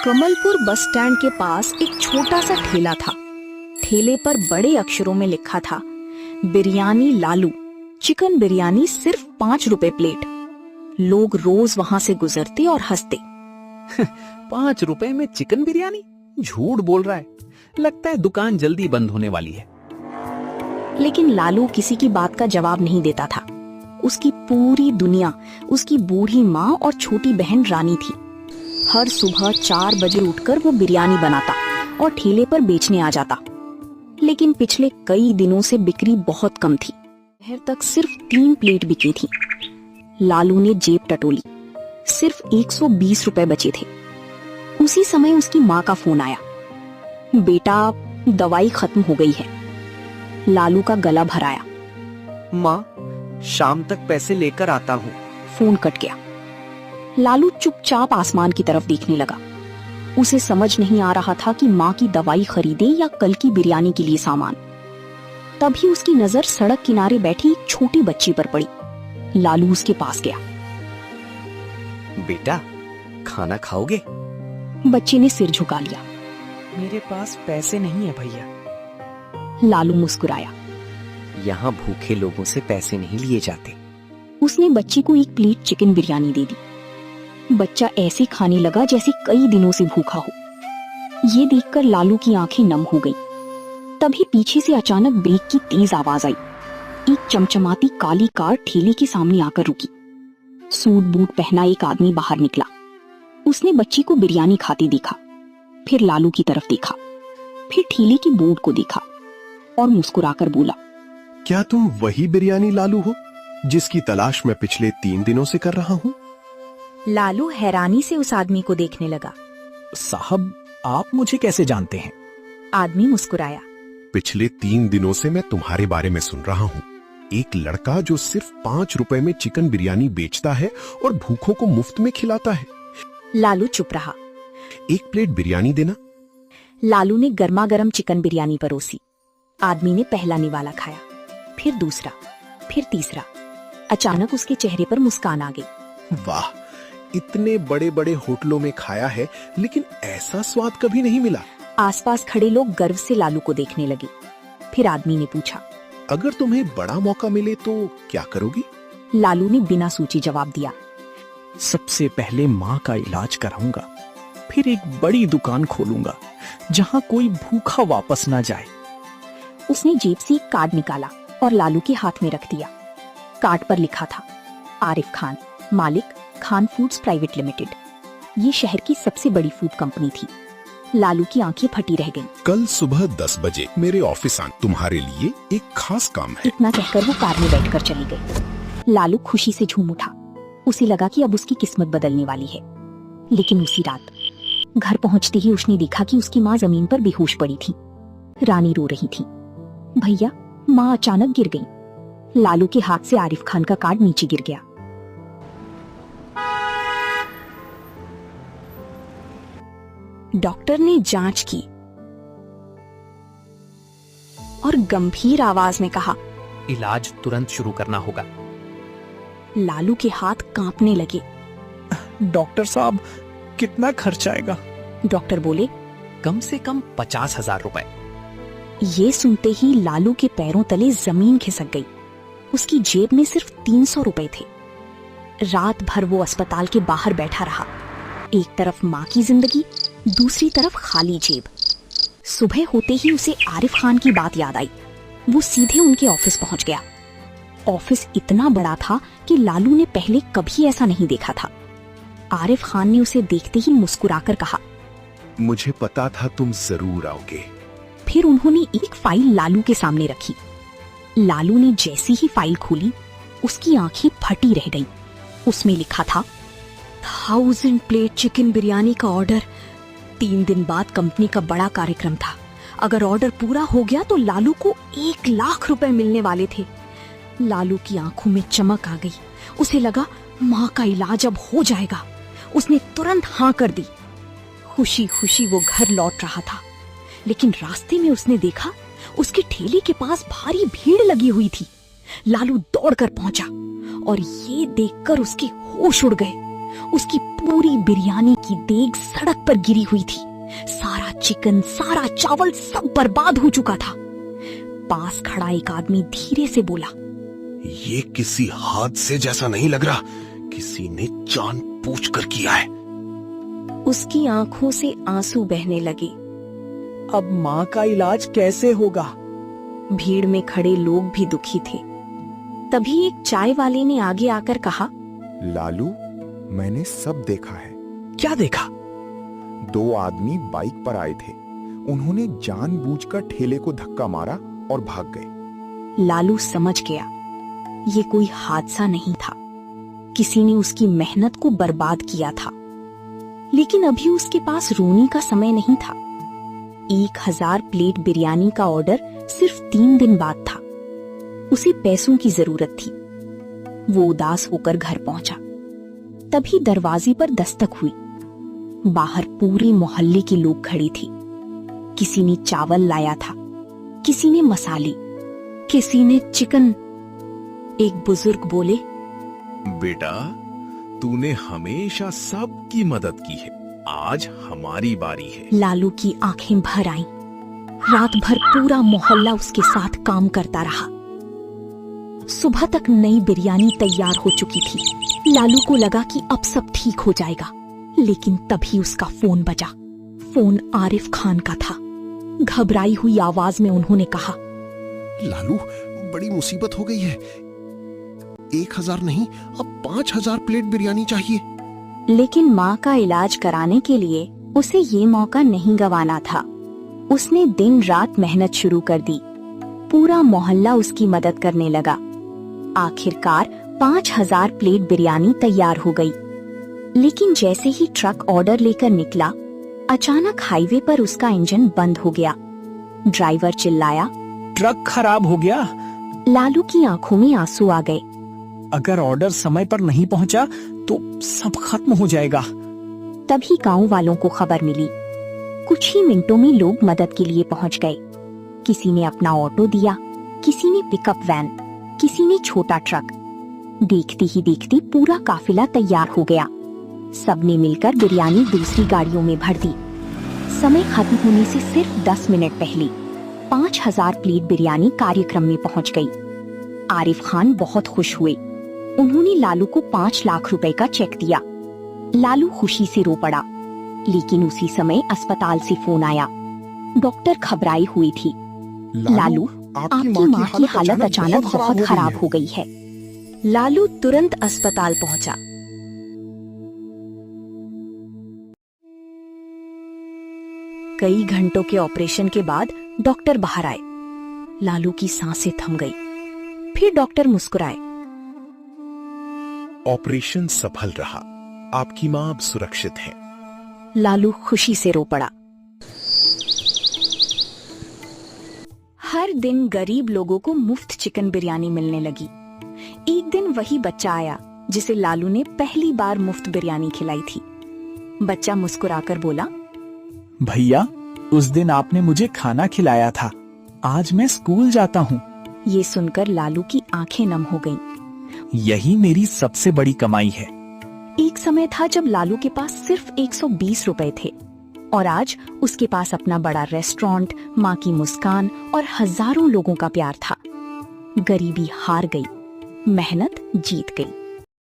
Kamalpur bus stand के पास एक छोटा सा ठेला था। ठेले पर बड़े अक्षरों में लिखा था, बिरयानी लालू, चिकन बिरयानी सिर्फ 5 रुपए प्लेट। लोग रोज वहां से गुजरते और हंसते। 5 रुपए में चिकन बिरयानी? झूठ बोल रहा है, लगता है दुकान जल्दी बंद होने वाली है। लेकिन लालू किसी की बात का जवाब नहीं देता था। उसकी पूरी दुनिया उसकी बूढ़ी माँ और छोटी बहन रानी थी। हर सुबह 4 बजे उठकर वो बिरयानी बनाता और ठेले पर बेचने आ जाता। लेकिन पिछले कई दिनों से बिक्री बहुत कम थी। शहर तक सिर्फ 3 प्लेट बिकी थी। लालू ने जेब टटोली, सिर्फ 120 रुपए बचे थे। उसी समय उसकी माँ का फोन आया, बेटा दवाई खत्म हो गई है। लालू का गला भर आया। माँ, शाम तक पैसे लेकर आता हूँ। फोन कट गया। लालू चुपचाप आसमान की तरफ देखने लगा। उसे समझ नहीं आ रहा था कि माँ की दवाई खरीदे या कल की बिरयानी के लिए सामान। तभी उसकी नजर सड़क किनारे बैठी एक छोटी बच्ची पर पड़ी। लालू उसके पास गया। बेटा, खाना खाओगे? बच्चे ने सिर झुका लिया। मेरे पास पैसे नहीं है भैया। लालू मुस्कुराया। यहाँ भूखे लोगों से पैसे नहीं लिए जाते। उसने बच्ची को एक प्लेट चिकन बिरयानी दे दी। बच्चा ऐसे खाने लगा जैसे कई दिनों से भूखा हो। ये देखकर लालू की आंखें नम हो गई। तभी पीछे से अचानक ब्रेक की तेज आवाज आई। एक चमचमाती काली कार ठेले के सामने आकर रुकी। सूट बूट पहना एक आदमी बाहर निकला। उसने बच्ची को बिरयानी खाती देखा, फिर लालू की तरफ देखा, फिर ठेले की बोर्ड को देखा और मुस्कुराकर बोला, क्या तुम वही बिरयानी लालू हो जिसकी तलाश मैं पिछले 3 दिनों से कर रहा हूँ? लालू हैरानी से उस आदमी को देखने लगा। साहब, आप मुझे कैसे जानते हैं? आदमी मुस्कुराया। पिछले 3 दिनों से मैं तुम्हारे बारे में सुन रहा हूँ। एक लड़का जो सिर्फ 5 रुपए में चिकन बिरयानी बेचता है और भूखों को मुफ्त में खिलाता है। लालू चुप रहा। 1 प्लेट बिरयानी देना। लालू ने गर्मा गर्म चिकन बिरयानी परोसी। आदमी ने पहला निवाला खाया, फिर दूसरा, फिर तीसरा। अचानक उसके चेहरे पर मुस्कान आ गई। वाह, इतने बड़े बड़े होटलों में खाया है, लेकिन ऐसा स्वाद कभी नहीं मिला। आसपास खड़े लोग गर्व से लालू को देखने लगे। फिर आदमी ने पूछा, अगर तुम्हें बड़ा मौका मिले तो क्या करोगी? लालू ने बिना सोचे जवाब दिया, सबसे पहले माँ का इलाज कराऊंगा, फिर एक बड़ी दुकान खोलूंगा जहाँ कोई भूखा वापस ना जाए। उसने जेब से एक कार्ड निकाला और लालू के हाथ में रख दिया। कार्ड पर लिखा था, आरिफ खान, मालिक खान फूड्स प्राइवेट लिमिटेड। ये शहर की सबसे बड़ी फूड कंपनी थी। लालू की आंखें फटी रह गईं। कल सुबह 10 बजे मेरे ऑफिस आना, तुम्हारे लिए एक खास काम है। इतना कहकर वो कार में बैठकर चली गई। लालू खुशी से झूम उठा। उसे लगा कि अब उसकी किस्मत बदलने वाली है। लेकिन उसी रात घर पहुंचते ही उसने देखा कि उसकी माँ जमीन पर बेहोश पड़ी थी। रानी रो रही थी। भैया, माँ अचानक गिर गई। लालू के हाथ से आरिफ खान का कार्ड नीचे गिर गया। डॉक्टर ने जांच की और गंभीर आवाज में कहा, इलाज तुरंत शुरू करना होगा। लालू के हाथ कांपने लगे। डॉक्टर साहब, कितना खर्च आएगा? डॉक्टर बोले, कम से कम 50,000 रुपए। ये सुनते ही लालू के पैरों तले जमीन खिसक गई। उसकी जेब में सिर्फ 300 रुपए थे। रात भर वो अस्पताल के बाहर बैठा रहा। एक तरफ माँ की जिंदगी, दूसरी तरफ खाली जेब। सुबह होते ही उसे आरिफ खान की बात याद आई। वो सीधे उनके ऑफिस पहुंच गया। ऑफिस इतना बड़ा था कि लालू ने पहले कभी ऐसा नहीं देखा था। आरिफ खान ने उसे देखते ही मुस्कुराकर कहा, मुझे पता था तुम जरूर आओगे। फिर उन्होंने एक फाइल लालू के सामने रखी। लालू ने जैसी ही फाइल खोली, उसकी आंखें फटी रह गईं। उसमें लिखा था, 1000 प्लेट चिकन बिरयानी का ऑर्डर। 3 दिन बाद कंपनी का बड़ा कार्यक्रम था। अगर ऑर्डर पूरा हो गया तो लालू को 1 लाख रुपए मिलने वाले थे। लालू की आंखों में चमक आ गई। उसे लगा माँ का इलाज अब हो जाएगा। उसने तुरंत हाँ कर दी। खुशी खुशी वो घर लौट रहा था, लेकिन रास्ते में उसने देखा उसके ठेले के पास भारी भीड़ लगी हुई थी। लालू दौड़कर पहुंचा और ये देखकर उसके होश उड़ गए। उसकी पूरी बिरयानी की देग सड़क पर गिरी हुई थी। सारा चिकन, सारा चावल सब बर्बाद हो चुका था। पास खड़ा एक आदमी धीरे से बोला, ये किसी हादसे जैसा नहीं लग रहा, किसी ने जानबूझकर किया है। उसकी आंखों से आंसू बहने लगे। अब माँ का इलाज कैसे होगा? भीड़ में खड़े लोग भी दुखी थे। तभी एक चाय वाले ने आगे आकर कहा, लालू, मैंने सब देखा है। क्या देखा? 2 आदमी बाइक पर आए थे। उन्होंने जानबूझकर ठेले को धक्का मारा और भाग गए। लालू समझ गया ये कोई हादसा नहीं था, किसी ने उसकी मेहनत को बर्बाद किया था। लेकिन अभी उसके पास रोने का समय नहीं था। 1000 प्लेट बिरयानी का ऑर्डर सिर्फ 3 दिन बाद था। उसे पैसों की जरूरत थी। वो उदास होकर घर पहुंचा। तभी दरवाजे पर दस्तक हुई। बाहर पूरे मोहल्ले के लोग खड़े थे। किसी ने चावल लाया था, किसी ने मसाले, किसी ने चिकन। एक बुजुर्ग बोले, बेटा, तूने हमेशा सबकी मदद की है, आज हमारी बारी है। लालू की आंखें भर आईं। रात भर पूरा मोहल्ला उसके साथ काम करता रहा। सुबह तक नई बिरयानी तैयार हो चुकी थी। लालू को लगा कि अब सब ठीक हो जाएगा, लेकिन तभी उसका फोन बजा। फोन आरिफ खान का था। घबराई हुई आवाज में उन्होंने कहा, लालू, बड़ी मुसीबत हो गई है। 1000 नहीं, अब 5000 प्लेट बिरयानी चाहिए। लेकिन माँ का इलाज कराने के लिए उसे ये मौका नहीं गंवाना था। उसने दिन रात मेहनत शुरू कर दी। पूरा मोहल्ला उसकी मदद करने लगा। आखिरकार 5000 प्लेट बिरयानी तैयार हो गई। लेकिन जैसे ही ट्रक ऑर्डर लेकर निकला, अचानक हाईवे पर उसका इंजन बंद हो गया। ड्राइवर चिल्लाया, ट्रक खराब हो गया। लालू की आंखों में आंसू आ गए। अगर ऑर्डर समय पर नहीं पहुंचा तो सब खत्म हो जाएगा। तभी गांव वालों को खबर मिली। कुछ ही मिनटों में लोग मदद के लिए पहुंच गए। किसी ने अपना ऑटो दिया, किसी ने पिकअप वैन, किसी ने छोटा ट्रक। देखती ही देखती पूरा काफिला तैयार हो गया। सबने मिलकर बिरयानी दूसरी गाड़ियों में भर दी। समय खत्म होने से सिर्फ 10 मिनट पहले 5000 प्लेट बिरयानी कार्यक्रम में पहुंच गई। आरिफ खान बहुत खुश हुए। उन्होंने लालू को 5 लाख रुपए का चेक दिया। लालू खुशी से रो पड़ा। लेकिन उसी समय अस्पताल से फोन आया। डॉक्टर घबराई हुई थी। लालू, आपकी माँ की हालत अचानक बहुत खराब हो गई है। लालू तुरंत अस्पताल पहुंचा। कई घंटों के ऑपरेशन के बाद डॉक्टर बाहर आए। लालू की सांसें थम गई। फिर डॉक्टर मुस्कुराए। ऑपरेशन सफल रहा, आपकी मां अब सुरक्षित है। लालू खुशी से रो पड़ा। हर दिन गरीब लोगों को मुफ्त चिकन बिरयानी मिलने लगी। एक दिन वही बच्चा आया जिसे लालू ने पहली बार मुफ्त बिरयानी खिलाई थी। बच्चा मुस्कुराकर बोला, भैया, उस दिन आपने मुझे खाना खिलाया था। आज मैं स्कूल जाता हूँ। ये सुनकर लालू की आंखें नम हो गईं। यही मेरी सबसे बड़ी कमाई है। एक समय था जब लालू के पास सिर्फ 120 रुपए थे और आज उसके पास अपना बड़ा रेस्टोरेंट, माँ की मुस्कान और हजारों लोगों का प्यार था। गरीबी हार गई, मेहनत जीत गई।